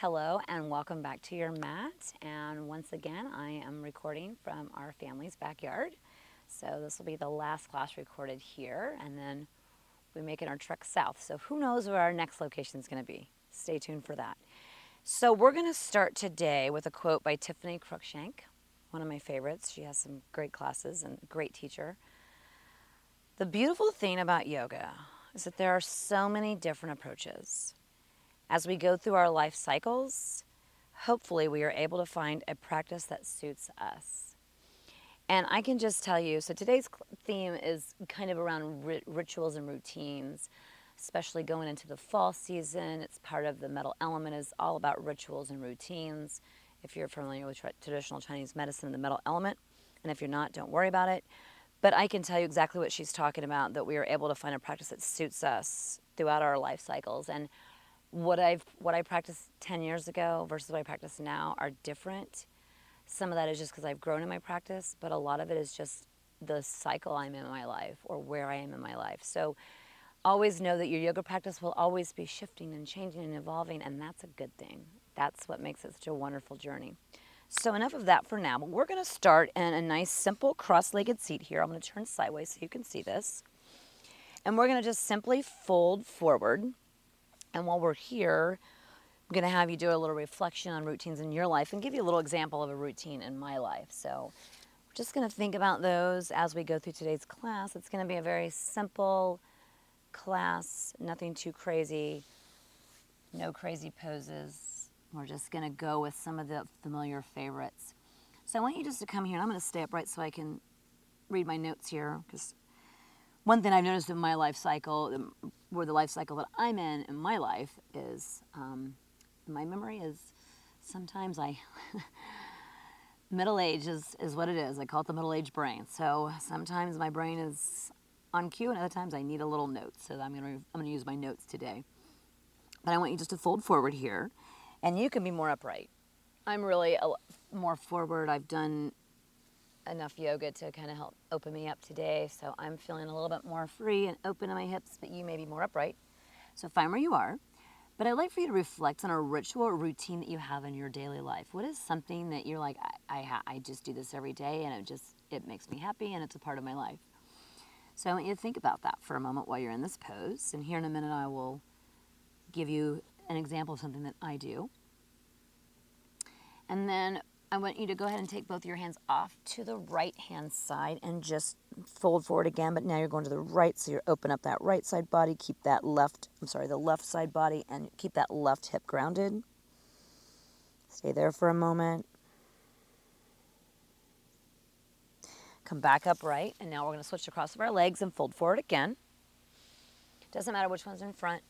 Hello and welcome back to your mat. And once again, I am recording from our family's backyard. So this will be the last class recorded here, and then we're making our trek south. So who knows where our next location is going to be? Stay tuned for that. So we're going to start today with a quote by Tiffany Cruikshank, one of my favorites. She has some great classes and a great teacher. The beautiful thing about yoga is that there are so many different approaches. As we go through our life cycles, hopefully we are able to find a practice that suits us. And I can just tell you, so today's theme is kind of around rituals and routines, especially going into the fall season. It's part of the metal element, is all about rituals and routines. If you're familiar with traditional Chinese medicine, the metal element, and if you're not, don't worry about it. But I can tell you exactly what she's talking about, that we are able to find a practice that suits us throughout our life cycles. And what I practiced 10 years ago versus what I practice now are different. Some of that is just because I've grown in my practice, but a lot of it is just the cycle I'm in my life or where I am in my life. So always know that your yoga practice will always be shifting and changing and evolving, and that's a good thing. That's what makes it such a wonderful journey. So enough of that for now, but we're going to start in a nice simple cross-legged seat here. I'm going to turn sideways so you can see this. And we're going to just simply fold forward. And while we're here, I'm going to have you do a little reflection on routines in your life and give you a little example of a routine in my life. So we're just going to think about those as we go through today's class. It's going to be a very simple class, nothing too crazy, no crazy poses. We're just going to go with some of the familiar favorites. So I want you just to come here, and I'm going to stay upright so I can read my notes here, because one thing I've noticed in my life cycle, where the life cycle that I'm in my life, is my memory is sometimes middle age is what it is. I call it the middle age brain. So sometimes my brain is on cue, and other times I need a little note. So I'm gonna use my notes today. But I want you just to fold forward here, and you can be more upright. I'm really more forward. I've done enough yoga to kind of help open me up today, so I'm feeling a little bit more free and open in my hips, but you may be more upright. So find where you are. But I'd like for you to reflect on a ritual or routine that you have in your daily life. What is something that you're like, I just do this every day, and it makes me happy, and it's a part of my life. So I want you to think about that for a moment while you're in this pose. And here in a minute, I will give you an example of something that I do. And then I want you to go ahead and take both your hands off to the right hand side and just fold forward again, but now you're going to the right, so you open up that right side body, keep the left side body, and keep that left hip grounded. Stay there for a moment. Come back upright, and now we're going to switch across of our legs and fold forward again. Doesn't matter which one's in front.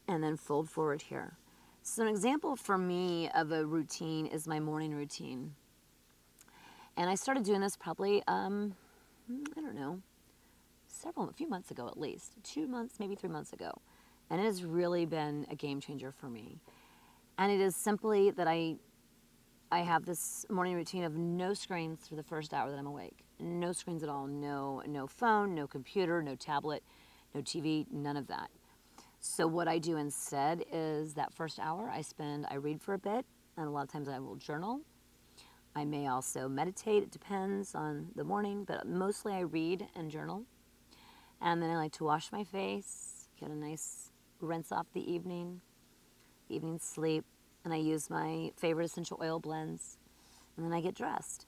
And then fold forward here. So an example for me of a routine is my morning routine. And I started doing this probably, a few months ago at least. 2 months, maybe 3 months ago. And it has really been a game changer for me. And it is simply that I have this morning routine of no screens for the first hour that I'm awake. No screens at all. No phone, no computer, no tablet, no TV, none of that. So what I do instead is that first hour I read for a bit, and a lot of times I will journal. I may also meditate, it depends on the morning, but mostly I read and journal. And then I like to wash my face, get a nice rinse off the evening sleep, and I use my favorite essential oil blends, and then I get dressed.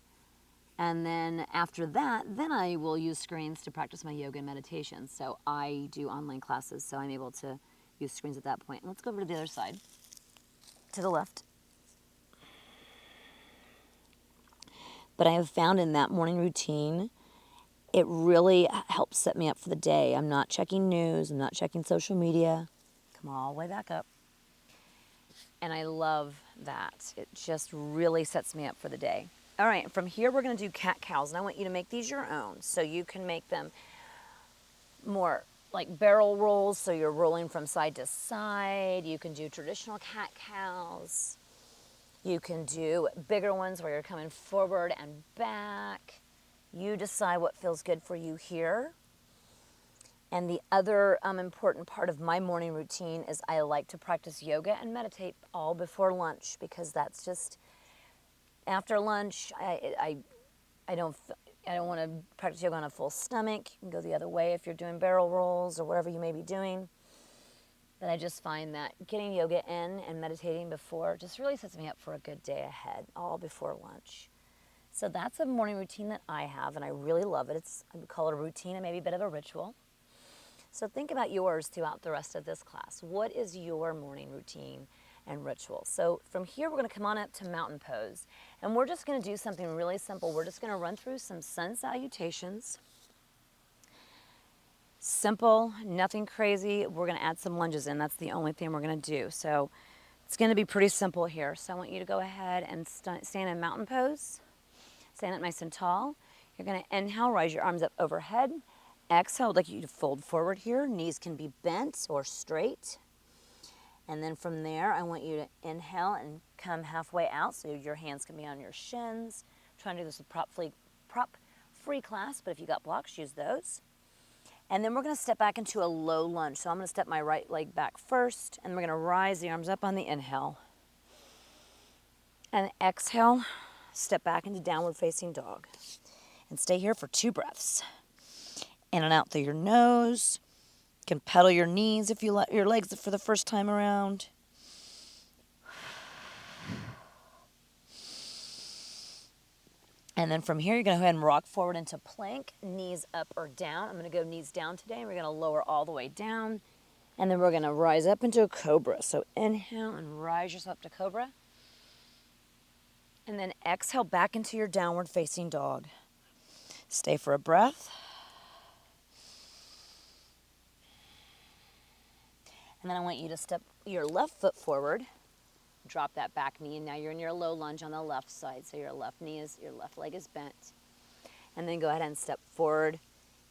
And then after that, then I will use screens to practice my yoga and meditation. So I do online classes, so I'm able to use screens at that point. And let's go over to the other side, to the left. But I have found in that morning routine, it really helps set me up for the day. I'm not checking news, I'm not checking social media. Come all the way back up. And I love that. It just really sets me up for the day. All right, from here we're going to do cat-cows, and I want you to make these your own. So you can make them more like barrel rolls, so you're rolling from side to side. You can do traditional cat-cows. You can do bigger ones where you're coming forward and back. You decide what feels good for you here. And the other important part of my morning routine is I like to practice yoga and meditate all before lunch, because that's just after lunch. I don't want to practice yoga on a full stomach. You can go the other way if you're doing barrel rolls or whatever you may be doing. But I just find that getting yoga in and meditating before just really sets me up for a good day ahead, all before lunch. So that's a morning routine that I have, and I really love it. I would call it a routine and maybe a bit of a ritual. So think about yours throughout the rest of this class. What is your morning routine and ritual? So from here, we're going to come on up to mountain pose. And we're just going to do something really simple. We're just going to run through some sun salutations. Simple, nothing crazy. We're going to add some lunges in. That's the only thing we're going to do. So it's going to be pretty simple here. So I want you to go ahead and stand in mountain pose. Stand up nice and tall. You're going to inhale, rise your arms up overhead. Exhale, I'd like you to fold forward here. Knees can be bent or straight. And then from there, I want you to inhale and come halfway out, so your hands can be on your shins. I'm trying to do this with prop-free class, but if you got blocks, use those. And then we're going to step back into a low lunge. So I'm going to step my right leg back first, and we're going to rise the arms up on the inhale. And exhale, step back into downward facing dog. And stay here for 2 breaths. In and out through your nose. You can pedal your knees if you let your legs for the first time around. And then from here, you're going to go ahead and rock forward into plank, knees up or down. I'm going to go knees down today, and we're going to lower all the way down. And then we're going to rise up into a cobra. So inhale and rise yourself up to cobra. And then exhale back into your downward facing dog. Stay for a breath. And then I want you to step your left foot forward, drop that back knee, and now you're in your low lunge on the left side. So your left leg is bent. And then go ahead and step forward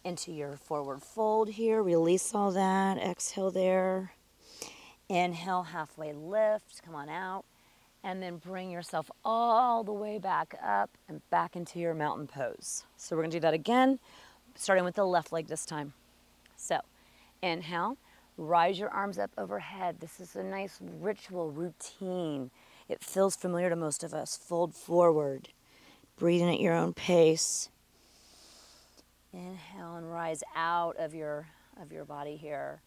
into your forward fold here. Release all that. Exhale there. Inhale, halfway lift. Come on out. And then bring yourself all the way back up and back into your mountain pose. So we're going to do that again, starting with the left leg this time. So inhale. Rise your arms up overhead. This is a nice ritual routine. It feels familiar to most of us. Fold forward. Breathing at your own pace. Inhale and rise out of your body here.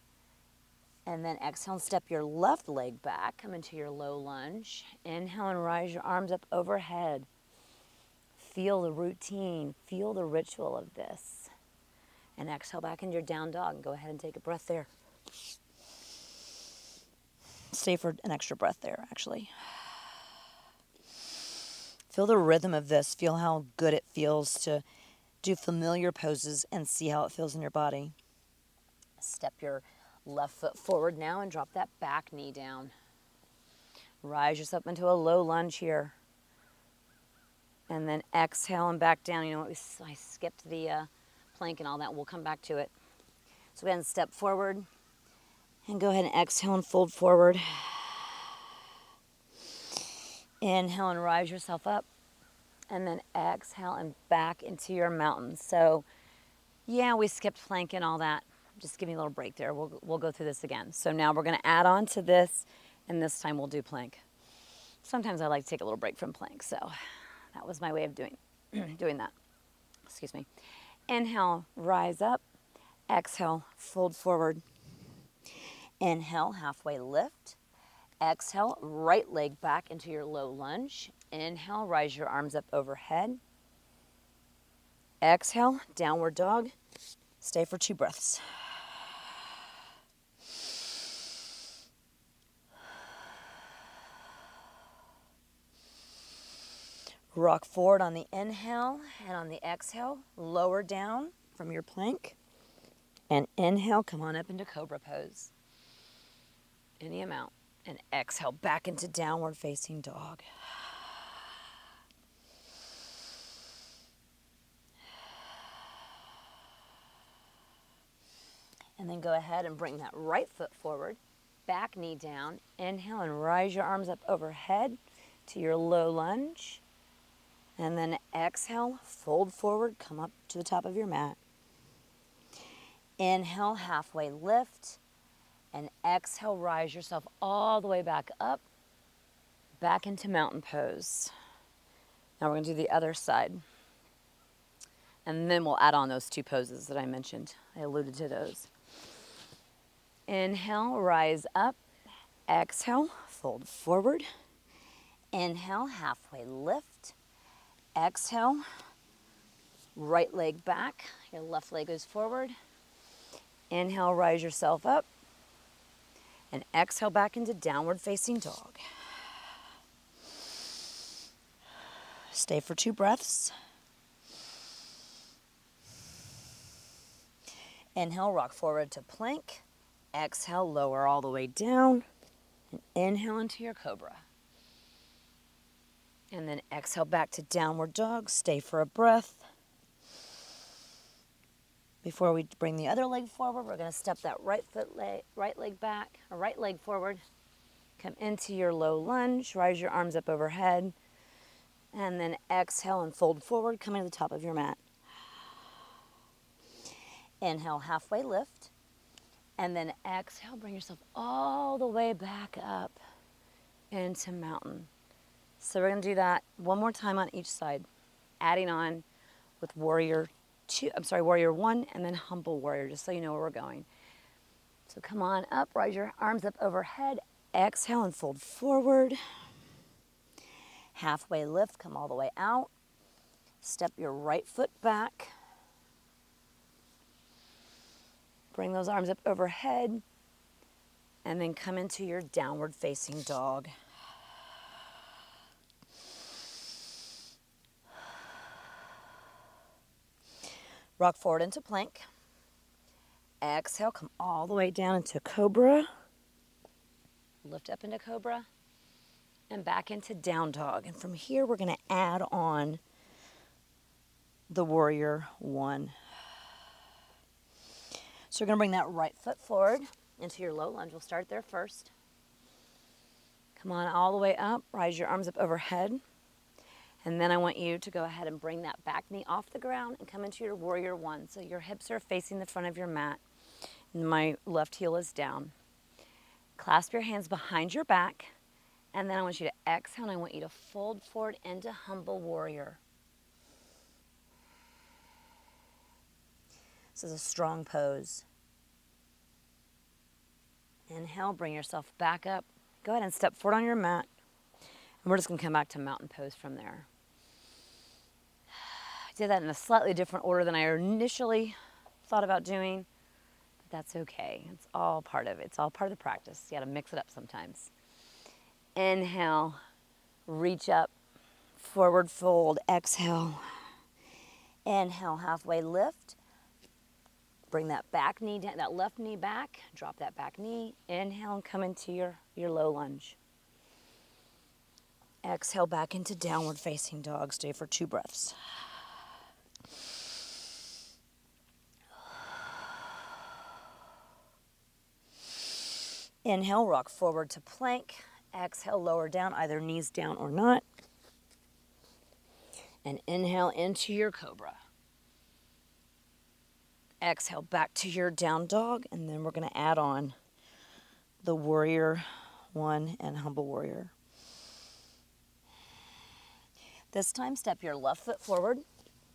And then exhale and step your left leg back. Come into your low lunge. Inhale and rise your arms up overhead. Feel the routine. Feel the ritual of this. And exhale back into your down dog. Go ahead and take a breath there. Stay for an extra breath there, actually. Feel the rhythm of this. Feel how good it feels to do familiar poses and see how it feels in your body. Step your left foot forward now and drop that back knee down. Rise yourself into a low lunge here. And then exhale and back down. You know what? I skipped the plank and all that. We'll come back to it. So go ahead and step forward. And go ahead and exhale and fold forward. Inhale and rise yourself up. And then exhale and back into your mountain. So, yeah, we skipped plank and all that. Just give me a little break there. We'll go through this again. So now we're going to add on to this, and this time we'll do plank. Sometimes I like to take a little break from plank, so that was my way of doing that. Excuse me. Inhale, rise up. Exhale, fold forward. Inhale, halfway lift. Exhale, right leg back into your low lunge. Inhale, rise your arms up overhead. Exhale, downward dog. Stay for 2 breaths. Rock forward on the inhale, and on the exhale, lower down from your plank. And inhale, come on up into cobra pose. Any amount. And exhale back into downward facing dog. And then go ahead and bring that right foot forward, back knee down. Inhale and rise your arms up overhead to your low lunge. And then exhale, fold forward, come up to the top of your mat. Inhale, halfway lift. And exhale, rise yourself all the way back up, back into mountain pose. Now we're going to do the other side. And then we'll add on those two poses that I mentioned. I alluded to those. Inhale, rise up. Exhale, fold forward. Inhale, halfway lift. Exhale, right leg back. Your left leg goes forward. Inhale, rise yourself up. And exhale back into downward facing dog. Stay for 2 breaths. Inhale, rock forward to plank. Exhale, lower all the way down. And inhale into your cobra. And then exhale back to downward dog. Stay for a breath. Before we bring the other leg forward, we're going to step that right leg back, or right leg forward. Come into your low lunge, rise your arms up overhead, and then exhale and fold forward, coming to the top of your mat. Inhale, halfway lift, and then exhale, bring yourself all the way back up into mountain. So we're going to do that one more time on each side, adding on with warrior 1 and then humble warrior, just so you know where we're going. So come on up, rise your arms up overhead, exhale and fold forward. Halfway lift, come all the way out. Step your right foot back. Bring those arms up overhead, and then come into your downward facing dog. Rock forward into plank. Exhale, come all the way down into cobra. Lift up into cobra and back into down dog. And from here, we're going to add on the warrior 1. So we're going to bring that right foot forward into your low lunge. We'll start there first. Come on all the way up. Rise your arms up overhead. And then I want you to go ahead and bring that back knee off the ground and come into your warrior 1. So your hips are facing the front of your mat. And my left heel is down. Clasp your hands behind your back. And then I want you to exhale and I want you to fold forward into humble warrior. This is a strong pose. Inhale, bring yourself back up. Go ahead and step forward on your mat. And we're just going to come back to mountain pose from there. I did that in a slightly different order than I initially thought about doing, but that's okay. It's all part of it. It's all part of the practice. You got to mix it up sometimes. Inhale, reach up, forward fold, exhale. Inhale, halfway lift. Bring that back knee down, that left knee back, drop that back knee. Inhale and come into your low lunge. Exhale back into downward facing dog. Stay for 2 breaths. Inhale, rock forward to plank. Exhale, lower down, either knees down or not. And inhale into your cobra. Exhale back to your down dog, and then we're going to add on the warrior 1 and humble warrior. This time, step your left foot forward,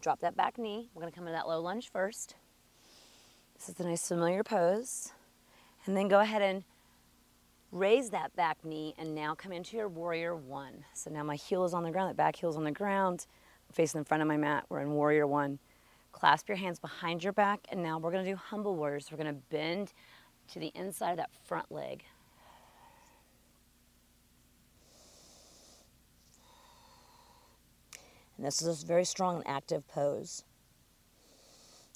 drop that back knee. We're going to come into that low lunge first. This is a nice familiar pose. And then go ahead and raise that back knee and now come into your warrior 1. So now my heel is on the ground, that back heel is on the ground. I'm facing the front of my mat. We're in warrior 1. Clasp your hands behind your back, and now we're going to do humble warriors. We're going to bend to the inside of that front leg. And this is a very strong and active pose.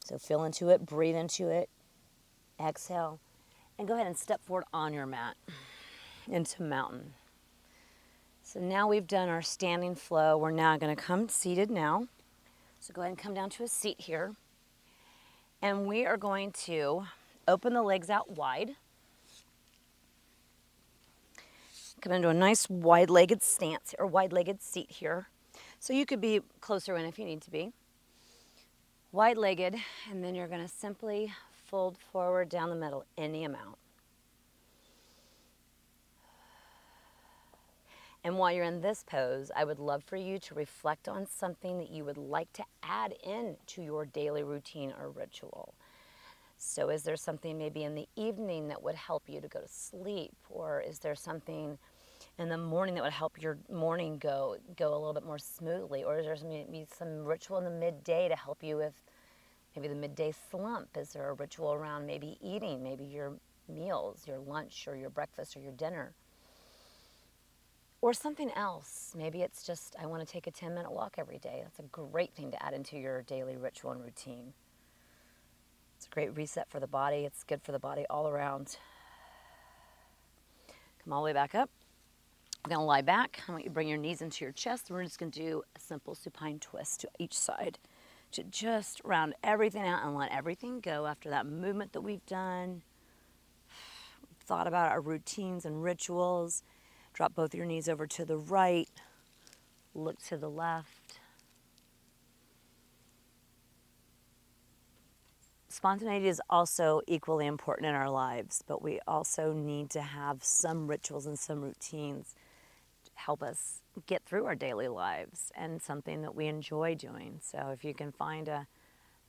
So feel into it, breathe into it, exhale, and go ahead and step forward on your mat into mountain. So now we've done our standing flow. We're now going to come seated now. So go ahead and come down to a seat here. And we are going to open the legs out wide. Come into a nice wide-legged stance or wide-legged seat here. So you could be closer in if you need to be. Wide-legged, and then you're going to simply fold forward down the middle, any amount. And while you're in this pose, I would love for you to reflect on something that you would like to add in to your daily routine or ritual. So is there something maybe in the evening that would help you to go to sleep? Or is there something in the morning that would help your morning go a little bit more smoothly? Or is there maybe some ritual in the midday to help you with maybe the midday slump? Is there a ritual around maybe eating, maybe your meals, your lunch or your breakfast or your dinner? Or something else. Maybe it's just, I want to take a 10-minute walk every day. That's a great thing to add into your daily ritual and routine. It's a great reset for the body. It's good for the body all around. Come all the way back up. We're going to lie back. I want you to bring your knees into your chest. We're just going to do a simple supine twist to each side to just round everything out and let everything go after that movement that we've done. We've thought about our routines and rituals. Drop both your knees over to the right. Look to the left. Spontaneity is also equally important in our lives, but we also need to have some rituals and some routines to help us get through our daily lives and something that we enjoy doing. So if you can find a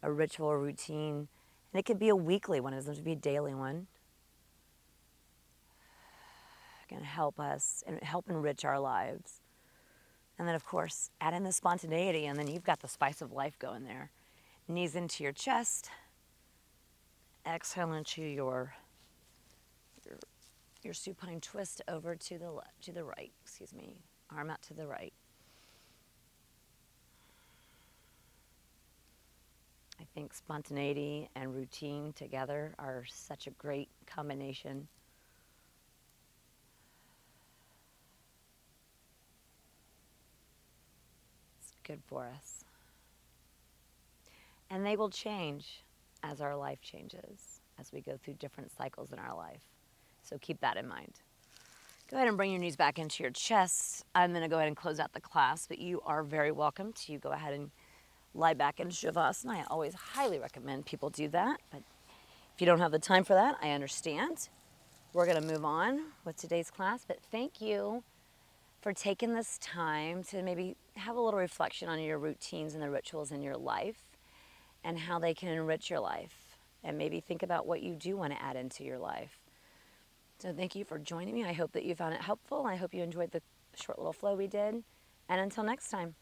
ritual or routine, and it could be a weekly one, it doesn't have to be a daily one, it can help us and help enrich our lives. And then, of course, add in the spontaneity, and then you've got the spice of life going there. Knees into your chest. Exhale into your supine twist over to the right. Excuse me. Arm out to the right. I think spontaneity and routine together are such a great combination. It's good for us. And they will change as our life changes, as we go through different cycles in our life. So keep that in mind. Go ahead and bring your knees back into your chest. I'm going to go ahead and close out the class, but you are very welcome to go ahead and lie back in Shavasana. I always highly recommend people do that, but if you don't have the time for that, I understand. We're going to move on with today's class, but thank you for taking this time to maybe have a little reflection on your routines and the rituals in your life and how they can enrich your life, and maybe think about what you do want to add into your life. So thank you for joining me. I hope that you found it helpful. I hope you enjoyed the short little flow we did. And until next time.